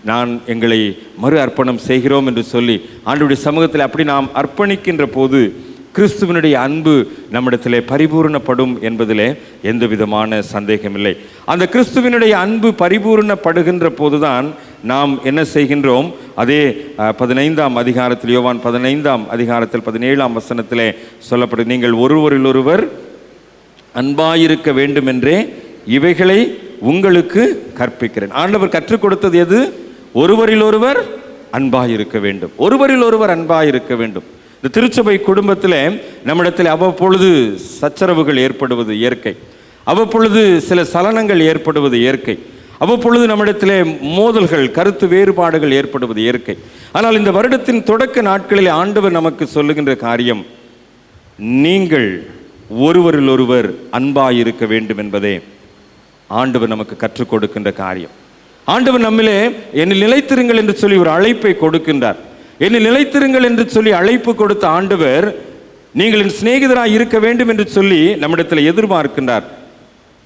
நான் எங்களை மறு அர்ப்பணம் செய்கிறோம் என்று சொல்லி ஆண்டவருடைய சமூகத்தில் அப்படி நாம் அர்ப்பணிக்கின்ற போது கிறிஸ்துவனுடைய அன்பு நம்மிடத்திலே பரிபூரணப்படும் என்பதிலே எந்த விதமான சந்தேகமில்லை. அந்த கிறிஸ்துவனுடைய அன்பு பரிபூரணப்படுகின்ற போதுதான் நாம் என்ன செய்கின்றோம்? அதே 15ஆம் அதிகாரத்தில், யோவான் 15ஆம் அதிகாரத்தில் 17ஆம் வசனத்திலே சொல்லப்படும், நீங்கள் ஒருவரில் ஒருவர் அன்பாயிருக்க வேண்டும் என்றே இவைகளை உங்களுக்கு கற்பிக்கிறேன். ஆண்டவர் கற்றுக் கொடுத்தது எது? ஒருவரில் ஒருவர் அன்பாயிருக்க வேண்டும், ஒருவரில் ஒருவர் அன்பாயிருக்க வேண்டும். இந்த திருச்சபை குடும்பத்தில் நம்மிடத்தில் அவ்வப்பொழுது சச்சரவுகள் ஏற்படுவது இயற்கை, அவ்வப்பொழுது சில சலனங்கள் ஏற்படுவது இயற்கை, அவ்வப்பொழுது நம்மிடத்திலே மோதல்கள், கருத்து வேறுபாடுகள் ஏற்படுவது இயற்கை. ஆனால் இந்த வருடத்தின் தொடக்க நாட்களில் ஆண்டவர் நமக்கு சொல்லுகின்ற காரியம், நீங்கள் ஒருவரில் ஒருவர் அன்பாயிருக்க வேண்டும் என்பதே ஆண்டவர் நமக்கு கற்றுக் கொடுக்கின்ற காரியம். ஆண்டவர் நம்மிலே என்னில் நிலைத்திருங்கள் என்று சொல்லி ஒரு அழைப்பை கொடுக்கின்றார். என்னில் நிலைத்திருங்கள் என்று சொல்லி அழைப்பு கொடுத்த ஆண்டவர் நீங்கள் என் சிநேகிதராய் இருக்க வேண்டும் என்று சொல்லி நம்மிடத்தில் எதிர்பார்க்கின்றார்.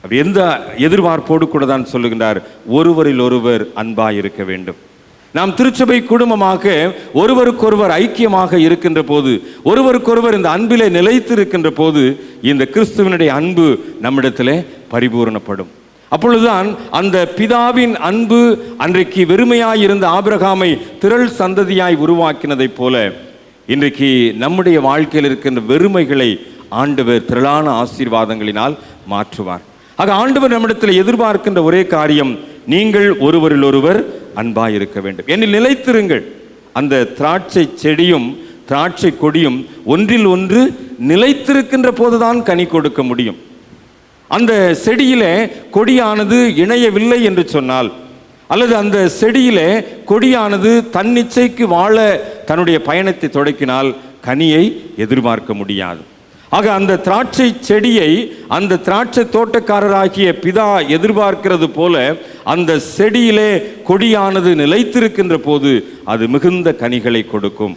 அப்படி எந்த எதிர்பார்ப்போடு கூட தான் சொல்லுகின்றார், ஒருவரில் ஒருவர் அன்பாய் இருக்க வேண்டும். நாம் திருச்சபை குடும்பமாக ஒருவருக்கொருவர் ஐக்கியமாக இருக்கின்ற போது, ஒருவருக்கொருவர் இந்த அன்பிலே நிலைத்திருக்கின்ற போது இந்த கிறிஸ்துவனுடைய அன்பு நம்மிடத்திலே பரிபூரணப்படும். அப்பொழுதுதான் அந்த பிதாவின் அன்பு அன்றைக்கு வெறுமையாயிருந்த ஆபிரகாமை திரள் சந்ததியாய் உருவாக்கினதைப் போல இன்றைக்கு நம்முடைய வாழ்க்கையில் இருக்கின்ற வெறுமைகளை ஆண்டவர் திரளான ஆசீர்வாதங்களினால் மாற்றுவார். ஆக ஆண்டவர் நம்மிடத்தில் எதிர்பார்க்கின்ற ஒரே காரியம், நீங்கள் ஒருவரில் ஒருவர் அன்பாய் இருக்க வேண்டும். என்னில் நிலைத்திருங்கள். அந்த திராட்சை செடியும் திராட்சை கொடியும் ஒன்றில் ஒன்று நிலைத்திருக்கின்ற போதுதான் கனி கொடுக்க முடியும். அந்த செடியிலே கொடியானது இணையவில்லை என்று சொன்னால், அல்லது அந்த செடியிலே கொடியானது தன்னிச்சைக்கு வாழ தன்னுடைய பயணத்தை தொடக்கினால் கனியை எதிர்பார்க்க முடியாது. ஆக அந்த திராட்சை செடியை அந்த திராட்சை தோட்டக்காரராகிய பிதா எதிர்பார்க்கிறது போல அந்த செடியிலே கொடியானது நிலைத்திருக்கின்ற போது அது மிகுந்த கனிகளை கொடுக்கும்.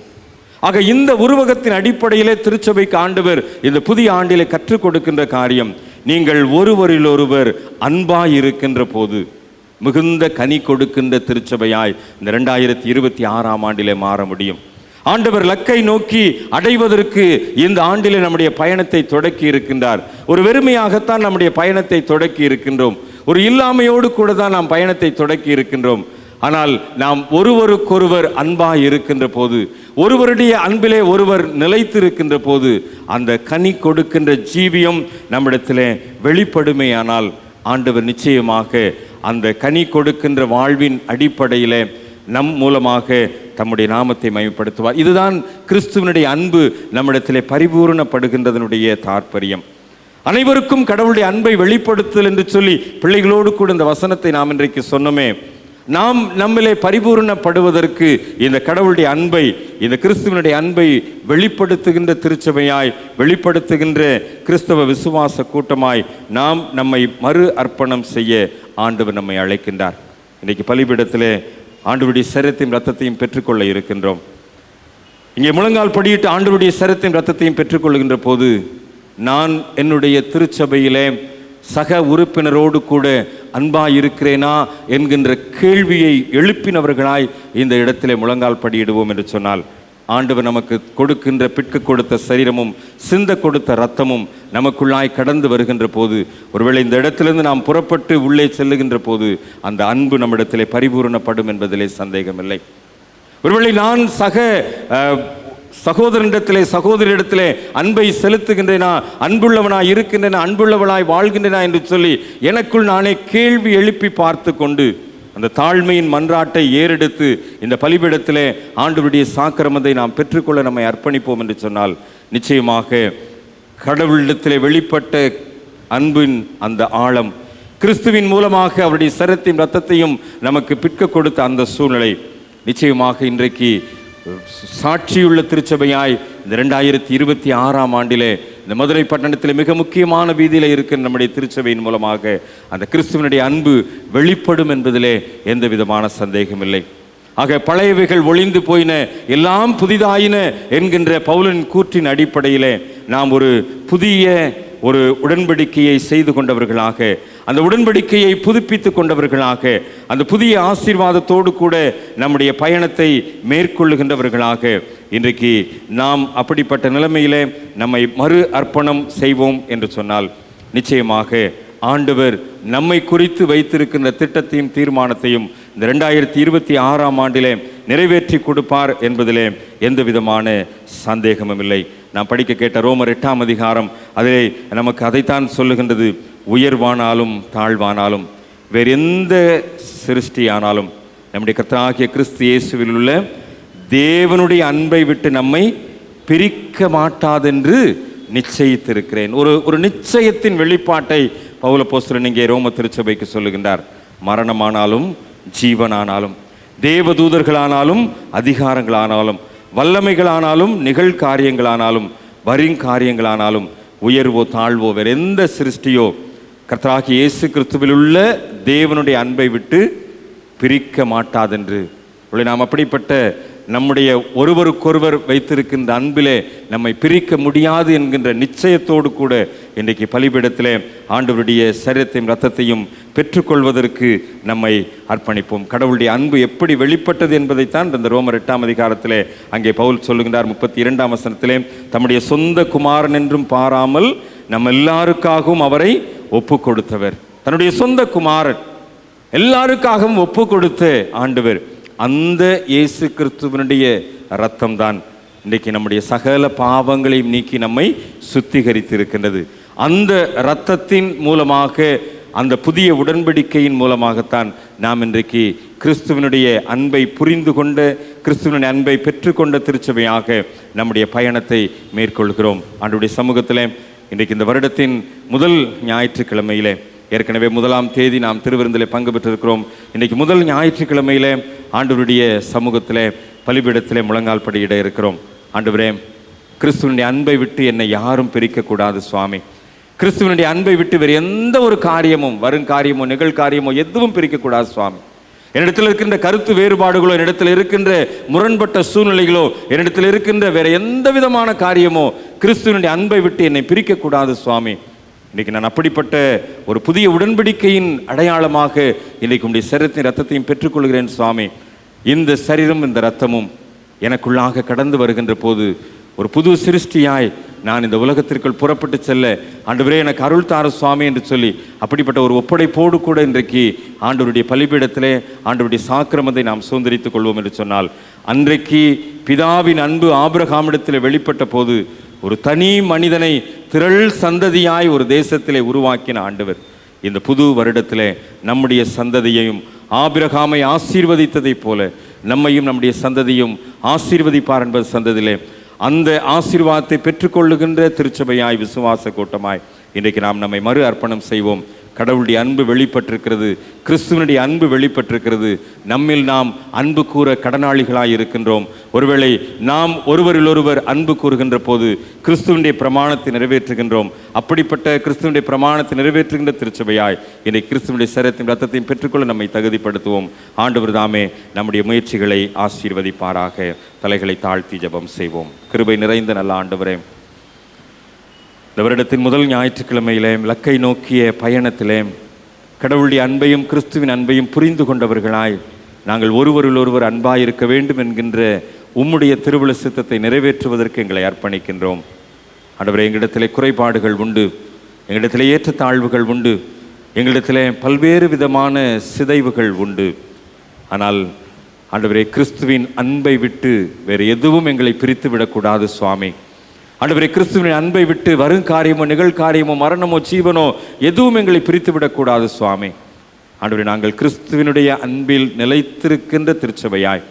ஆக இந்த உருவகத்தின் அடிப்படையிலே திருச்சபைக்கு ஆண்டவர் இந்த புதிய ஆண்டிலே கற்றுக் கொடுக்கின்ற காரியம், நீங்கள் ஒருவரில் ஒருவர் அன்பாய் இருக்கின்ற போது மிகுந்த கனி கொடுக்கின்ற திருச்சபையாய் இந்த 2026ஆம் ஆண்டிலே மாற முடியும். ஆண்டவர் லக்கை நோக்கி அடைவதற்கு இந்த ஆண்டிலே நம்முடைய பயணத்தை தொடக்கி இருக்கின்றார். ஒரு வெறுமையாகத்தான் நம்முடைய பயணத்தை தொடக்கி இருக்கின்றோம், ஒரு இல்லாமையோடு கூட தான் நாம் பயணத்தை தொடக்கி இருக்கின்றோம். ஆனால் நாம் ஒருவருக்கொருவர் அன்பாய் இருக்கின்ற போது, ஒருவருடைய அன்பிலே ஒருவர் நிலைத்திருக்கின்ற போது அந்த கனி கொடுக்கின்ற ஜீவியம் நம்மிடத்திலே வெளிப்படுமேயானால் ஆண்டவர் நிச்சயமாக அந்த கனி கொடுக்கின்ற வாழ்வின் அடிப்படையிலே நம் மூலமாக தம்முடைய நாமத்தை மகிமைப்படுத்துவார். இதுதான் கிறிஸ்துவனுடைய அன்பு நம்மிடத்திலே பரிபூரணப்படுகின்றதனுடைய தாற்பயம். அனைவருக்கும் கடவுளுடைய அன்பை வெளிப்படுத்துதல் என்று சொல்லி பிள்ளைகளோடு கூட இந்த வசனத்தை நாம் இன்றைக்கு சொன்னோமே. நாம் நம்மிலே பரிபூரணப்படுவதற்கு இந்த கடவுளுடைய அன்பை, இந்த கிறிஸ்துவனுடைய அன்பை வெளிப்படுத்துகின்ற திருச்சபையாய், வெளிப்படுத்துகின்ற கிறிஸ்தவ விசுவாச கூட்டமாய் நாம் நம்மை மறு அர்ப்பணம் செய்ய ஆண்டவர் நம்மை அழைக்கின்றார். இன்றைக்கு பலிபீடத்திலே ஆண்டவருடைய சரீரத்தையும் இரத்தத்தையும் பெற்றுக்கொள்ள இருக்கின்றோம். இங்கே முழங்கால் படியிட்டு ஆண்டவருடைய சரீரத்தையும் இரத்தத்தையும் பெற்றுக்கொள்கின்ற போது நான் என்னுடைய திருச்சபையிலே சக உறுப்பினரோடு கூட அன்பாய் இருக்கிறேனா என்கின்ற கேள்வியை எழுப்பினவர்களாய் இந்த இடத்திலே முழங்கால் படியிடுவோம் என்று சொன்னால், ஆண்டவர் நமக்கு கொடுக்கின்ற பிற்கு கொடுத்த சரீரமும் சிந்த கொடுத்த இரத்தமும் நமக்குள்ளாய் கடந்து வருகின்ற போது, ஒருவேளை இந்த இடத்திலிருந்து நாம் புறப்பட்டு உள்ளே செல்லுகின்ற போது அந்த அன்பு நம்மிடத்திலே பரிபூரணப்படும் என்பதிலே சந்தேகமில்லை. ஒருவேளை நான் சகோதரனிடத்திலே சகோதரிடத்திலே அன்பை செலுத்துகின்றேனா, அன்புள்ளவனாய் இருக்கின்றேனா, அன்புள்ளவனாய் வாழ்கின்றேனா என்று சொல்லி எனக்குள் நானே கேள்வி எழுப்பி பார்த்து கொண்டு அந்த தாழ்மையின் மன்றாட்டை ஏறெடுத்து இந்த பலிபீடத்திலே ஆண்டவருடைய சாக்கிரமத்தை நாம் பெற்றுக்கொள்ள நம்மை அர்ப்பணிப்போம் என்று சொன்னால், நிச்சயமாக கடவுளிடத்திலே வெளிப்பட்ட அன்பின் அந்த ஆழம், கிறிஸ்துவின் மூலமாக அவருடைய சரீரத்தையும் இரத்தத்தையும் நமக்கு பிற்க கொடுத்த அந்த சூழ்நிலை நிச்சயமாக இன்றைக்கு சாட்சியுள்ள திருச்சபையாய் இந்த 2026ஆம் ஆண்டிலே இந்த மதுரை பட்டணத்தில் மிக முக்கியமான வீதியில் இருக்கிற நம்முடைய திருச்சபையின் மூலமாக அந்த கிறிஸ்துவனுடைய அன்பு வெளிப்படும் என்பதிலே எந்த விதமான சந்தேகமில்லை. ஆக பழையவைகள் ஒளிந்து போயின, எல்லாம் புதிதாயின என்கின்ற பவுலின் கூற்றின் அடிப்படையிலே நாம் ஒரு புதிய ஒரு உடன்படிக்கையை செய்து கொண்டவர்களாக, அந்த உடன்படிக்கையை புதுப்பித்து கொண்டவர்களாக, அந்த புதிய ஆசீர்வாதத்தோடு கூட நம்முடைய பயணத்தை மேற்கொள்ளுகின்றவர்களாக இன்றைக்கு நாம் அப்படிப்பட்ட நிலைமையிலே நம்மை மறு அர்ப்பணம் செய்வோம் என்று சொன்னால் நிச்சயமாக ஆண்டவர் நம்மை குறித்து வைத்திருக்கின்ற திட்டத்தையும் தீர்மானத்தையும் இந்த 2026ஆம் ஆண்டிலே நிறைவேற்றி கொடுப்பார் என்பதிலே எந்த விதமான சந்தேகமும் இல்லை. நாம் படிக்க கேட்ட ரோமர் 8ஆம் அதிகாரம் அதிலே நமக்கு அதைத்தான் சொல்லுகின்றது. உயர்வானாலும் தாழ்வானாலும் வேறு எந்த சிருஷ்டியானாலும் நம்முடைய கர்த்தராகிய கிறிஸ்து இயேசுவில் உள்ள தேவனுடைய அன்பை விட்டு நம்மை பிரிக்க மாட்டாதென்று நிச்சயித்திருக்கிறேன். ஒரு நிச்சயத்தின் வெளிப்பாட்டை பவுலப்போஸ்தலன் இங்கே ரோம திருச்சபைக்கு சொல்லுகின்றார். மரணமானாலும் ஜீவனானாலும், தேவதூதர்களானாலும், அதிகாரங்களானாலும், வல்லமைகளானாலும், நிகழ்காரியங்களானாலும், வருங்காரியங்களானாலும், உயர்வோ தாழ்வோ வேறு எந்த சிருஷ்டியோ கர்த்தராகிய இயேசு கிறிஸ்துவில் உள்ள தேவனுடைய அன்பை விட்டு பிரிக்க மாட்டாதென்று. நாம் அப்படிப்பட்ட நம்முடைய ஒருவருக்கொருவர் வைத்திருக்கின்ற அன்பிலே நம்மை பிரிக்க முடியாது என்கின்ற நிச்சயத்தோடு கூட இன்றைக்கு பலிபீடத்திலே ஆண்டவருடைய சரீரத்தையும் இரத்தத்தையும் பெற்றுக்கொள்வதற்கு நம்மை அர்ப்பணிப்போம். கடவுளுடைய அன்பு எப்படி வெளிப்பட்டது என்பதைத்தான் இந்த ரோமர் 8ஆம் அதிகாரத்திலே அங்கே பவுல் சொல்லுகின்றார். 32ஆம் வசனத்திலே தம்முடைய சொந்த குமாரன் என்றும் பாராமல் நம்ம எல்லாருக்காகவும் அவரை ஒப்பு கொடுத்தவர். தன்னுடைய சொந்த குமாரன் எல்லாருக்காகவும் ஒப்பு கொடுத்த ஆண்டவர், அந்த இயேசு கிறிஸ்துவனுடைய இரத்தம் தான் இன்றைக்கு நம்முடைய சகல பாவங்களையும் நீக்கி நம்மை சுத்திகரித்திருக்கின்றது. அந்த இரத்தத்தின் மூலமாக, அந்த புதிய உடன்படிக்கையின் மூலமாகத்தான் நாம் இன்றைக்கு கிறிஸ்துவனுடைய அன்பை புரிந்து கொண்ட, கிறிஸ்துவனுடைய அன்பை பெற்றுக்கொண்ட திருச்சபையாக நம்முடைய பயணத்தை மேற்கொள்கிறோம். ஆண்டவருடைய சமூகத்திலே இன்றைக்கு இந்த வருடத்தின் முதல் ஞாயிற்றுக்கிழமையிலே, ஏற்கனவே 1ஆம் தேதி நாம் திருவிருந்திலே பங்கு பெற்றிருக்கிறோம். இன்றைக்கு முதல் ஞாயிற்றுக்கிழமையிலே ஆண்டவருடைய சமூகத்திலே பலிபீடத்திலே முழங்கால் படியிட இருக்கிறோம். ஆண்டவரே, கிறிஸ்துவனுடைய அன்பை விட்டு என்னை யாரும் பிரிக்கக்கூடாது சுவாமி. கிறிஸ்துவனுடைய அன்பை விட்டு வேறு எந்த ஒரு காரியமும், வருங்காரியமோ நிகழ்காரியமோ எதுவும் பிரிக்கக்கூடாது சுவாமி. என்னிடத்தில் இருக்கின்ற கருத்து வேறுபாடுகளோ, என்னிடத்தில் இருக்கின்ற முரண்பட்ட சூழ்நிலைகளோ, என்னிடத்தில் இருக்கின்ற வேற எந்த விதமான காரியமோ கிறிஸ்துவனுடைய அன்பை விட்டு என்னை பிரிக்கக்கூடாது சுவாமி. இன்றைக்கு நான் அப்படிப்பட்ட ஒரு புதிய உடன்படிக்கையின் அடையாளமாக இன்றைக்கு உடைய சரீரத்தின் இரத்தத்தையும் பெற்றுக்கொள்கிறேன் சுவாமி. இந்த சரீரம் இந்த இரத்தமும் எனக்குள்ளாக கடந்து வருகின்ற போது ஒரு புது சிருஷ்டியாய் நான் இந்த உலகத்திற்குள் புறப்பட்டு செல்ல ஆண்டவரே எனக்கு அருள் தார சுவாமி என்று சொல்லி அப்படிப்பட்ட ஒரு ஒப்படைப்போடு கூட இன்றைக்கு ஆண்டவருடைய பலிபீடத்திலே ஆண்டவருடைய சாக்கிரமத்தை நாம் சுதந்திரித்துக் கொள்வோம் என்று சொன்னால், அன்றைக்கு பிதாவின் அன்பு ஆபிரகாமிடத்தில் வெளிப்பட்ட போது ஒரு தனி மனிதனை திரள் சந்ததியாய் ஒரு தேசத்திலே உருவாக்கின ஆண்டவர் இந்த புது வருடத்திலே நம்முடைய சந்ததியையும் ஆபிரகாமை ஆசீர்வதித்ததைப் போல நம்மையும் நம்முடைய சந்ததியும் ஆசீர்வதிப்பார் என்பது சந்ததியிலே அந்த ஆசீர்வாதத்தை பெற்றுக்கொள்ளுகின்ற திருச்சபையாய், விசுவாச கூட்டமாய் இன்றைக்கு நாம் நம்மை மறு அர்ப்பணம் செய்வோம். கடவுளுடைய அன்பு வெளிப்பட்டிருக்கிறது, கிறிஸ்துவனுடைய அன்பு வெளிப்பட்டிருக்கிறது. நம்மில் நாம் அன்பு கூற கடனாளிகளாய் இருக்கின்றோம். ஒருவேளை நாம் ஒருவரில் ஒருவர் அன்பு கூறுகின்ற போது கிறிஸ்துவனுடைய பிரமாணத்தை நிறைவேற்றுகின்றோம். அப்படிப்பட்ட கிறிஸ்துவனுடைய பிரமாணத்தை நிறைவேற்றுகின்ற திருச்சபையாய் இன்றைக்கு கிறிஸ்துவனுடைய சரீரத்தையும் இரத்தத்தையும் பெற்றுக்கொள்ள நம்மை தகுதிப்படுத்துவோம். ஆண்டவர் தாமே நம்முடைய முயற்சிகளை ஆசீர்வதிப்பாராக. தலைகளை தாழ்த்தி ஜெபம் செய்வோம். கிருபை நிறைந்த நல்ல ஆண்டவரே, இந்த வருடத்தின் முதல் ஞாயிற்றுக்கிழமையிலே இலக்கை நோக்கிய பயணத்திலே கடவுளுடைய அன்பையும் கிறிஸ்துவின் அன்பையும் புரிந்து கொண்டவர்களாய் நாங்கள் ஒருவரில் ஒருவர் அன்பாய் இருக்க வேண்டும் என்கின்ற உம்முடைய திருவுள சித்தத்தை நிறைவேற்றுவதற்கு எங்களை அர்ப்பணிக்கின்றோம். ஆண்டவரே, எங்களிடத்திலே குறைபாடுகள் உண்டு, எங்களிடத்திலே ஏற்றத்தாழ்வுகள் உண்டு, எங்களிடத்திலே பல்வேறு விதமான சிதைவுகள் உண்டு. ஆனால் ஆண்டவரே, கிறிஸ்துவின் அன்பை விட்டு வேறு எதுவும் எங்களை பிரித்து விடக்கூடாது சுவாமி. ஆண்டவரே, கிறிஸ்துவின் அன்பை விட்டு வருங்காரியமோ நிகழ்காரியமோ மரணமோ ஜீவனோ எதுவும் எங்களை பிரித்து விடக்கூடாது சுவாமி. ஆண்டவரே, நாங்கள் கிறிஸ்துவினுடைய அன்பில் நிலைத்திருக்கின்ற திருச்சபையாய்,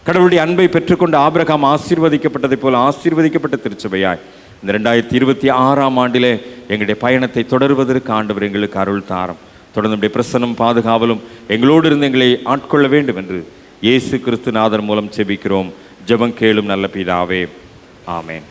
கடவுளுடைய அன்பை பெற்றுக்கொண்டு ஆபிரகாம் ஆசீர்வதிக்கப்பட்டதைப் போல ஆசீர்வதிக்கப்பட்ட திருச்சபையாய் இந்த 2026ஆம் ஆண்டிலே எங்களுடைய பயணத்தை தொடர்வதற்கு ஆண்டவர் எங்களுக்கு அருள் தாரம். தொடர்ந்து நம்முடைய பிரசன்னம் பாதுகாவலும் எங்களோடு இருந்து எங்களை ஆட்கொள்ள வேண்டும் என்று இயேசு கிறிஸ்து நாதர் மூலம் ஜெபிக்கிறோம். ஜெபம் கேளும் நல்ல பிதாவே, ஆமேன்.